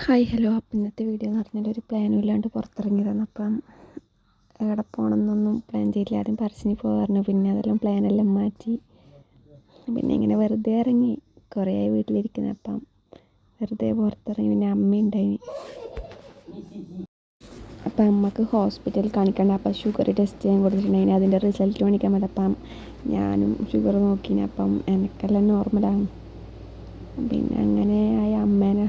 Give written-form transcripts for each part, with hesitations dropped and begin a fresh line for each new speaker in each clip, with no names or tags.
Hi hello. അപ്പം ഇന്നത്തെ video എന്ന് പറഞ്ഞാൽ ഒരു പ്ലാനും ഇല്ലാണ്ട് പുറത്തിറങ്ങിയതാണ്. അപ്പം എവിടെ പോകണമെന്നൊന്നും പ്ലാൻ ചെയ്തില്ല. ആദ്യം പറശ്ശിനി പോകാറുണ്ട്, പിന്നെ അതെല്ലാം പ്ലാനെല്ലാം മാറ്റി. പിന്നെ ഇങ്ങനെ വെറുതെ ഇറങ്ങി, കുറേ വീട്ടിലിരിക്കുന്നത്. അപ്പം വെറുതെ പുറത്തിറങ്ങി. പിന്നെ അമ്മയുണ്ടായിന്. അപ്പം അമ്മക്ക് ഹോസ്പിറ്റലിൽ കാണിക്കണ്ട. അപ്പം ഷുഗർ ടെസ്റ്റ് ചെയ്യാൻ കൊടുത്തിട്ടുണ്ടായിന്. അതിൻ്റെ റിസൾട്ട് കാണിക്കാൻ പറ്റും. അപ്പം ഞാനും ഷുഗർ നോക്കിന്. അപ്പം എനിക്കെല്ലാം നോർമലാണ്. പിന്നെ അങ്ങനെ ആയി അമ്മേനെ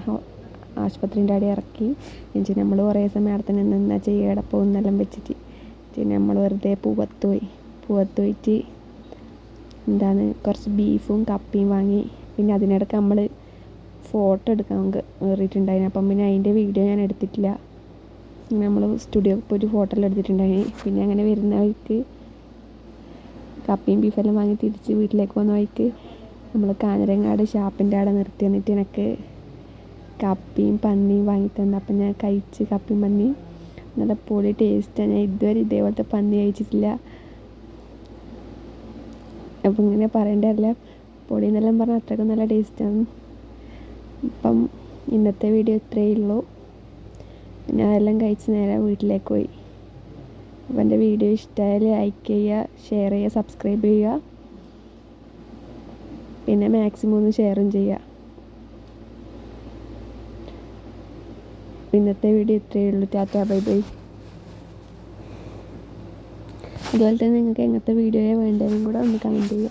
ആശുപത്രിൻ്റെ അവിടെ ഇറക്കി. എന്നുവെച്ചാൽ നമ്മൾ കുറേ സമയം അവിടെ തന്നെ നിന്നാൽ ചെയ്യടെ പോകുന്നെല്ലാം വെച്ചിട്ട് പിന്നെ നമ്മൾ വെറുതെ പൂവത്ത് പോയിട്ട് കുറച്ച് ബീഫും കപ്പയും വാങ്ങി. പിന്നെ അതിനിടയ്ക്ക് നമ്മൾ ഫോട്ടോ എടുക്കാൻ കയറിയിട്ടുണ്ടായിരുന്നു. അപ്പം പിന്നെ അതിൻ്റെ വീഡിയോ ഞാൻ എടുത്തിട്ടില്ല. നമ്മൾ സ്റ്റുഡിയോയിൽ പോയിട്ട് ഫോട്ടോ എല്ലാം എടുത്തിട്ടുണ്ടായിന്. പിന്നെ അങ്ങനെ വരുന്ന വഴിക്ക് കപ്പയും ബീഫെല്ലാം വാങ്ങി തിരിച്ച് വീട്ടിലേക്ക് പോകുന്ന വഴിക്ക് നമ്മൾ കാഞ്ഞിരങ്ങാട് ഷാപ്പിൻ്റെ അവിടെ നിർത്തി. വന്നിട്ട് എനിക്ക് കപ്പയും പന്നിയും വാങ്ങി തന്നു. അപ്പം ഞാൻ കഴിച്ച് കപ്പയും പന്നിയും നല്ല പൊളി ടേസ്റ്റാണ്. ഞാൻ ഇതുവരെ ഇതേപോലത്തെ പന്നി കഴിച്ചിട്ടില്ല. അപ്പം ഇങ്ങനെ പറയേണ്ടതല്ല, പൊളി എന്നെല്ലാം പറഞ്ഞാൽ അത്രയ്ക്കും നല്ല ടേസ്റ്റാണ്. അപ്പം ഇന്നത്തെ വീഡിയോ ഇത്രയേ ഉള്ളൂ. പിന്നെ അതെല്ലാം കഴിച്ച് നേരെ വീട്ടിലേക്ക് പോയി. അപ്പം എൻ്റെ വീഡിയോ ഇഷ്ടമായാൽ ലൈക്ക് ചെയ്യുക, ഷെയർ ചെയ്യുക, സബ്സ്ക്രൈബ് ചെയ്യുക. പിന്നെ മാക്സിമം ഒന്ന് ഷെയറും ചെയ്യുക. ഇന്നത്തെ വീഡിയോ ഇത്രയേ ഉള്ളൂ. Tata bye bye. അതുപോലെ തന്നെ നിങ്ങൾക്ക് എങ്ങനത്തെ വീഡിയോയാണ് വേണ്ടതെന്നും കൂടെ ഒന്ന് കമൻറ്റ് ചെയ്യുക.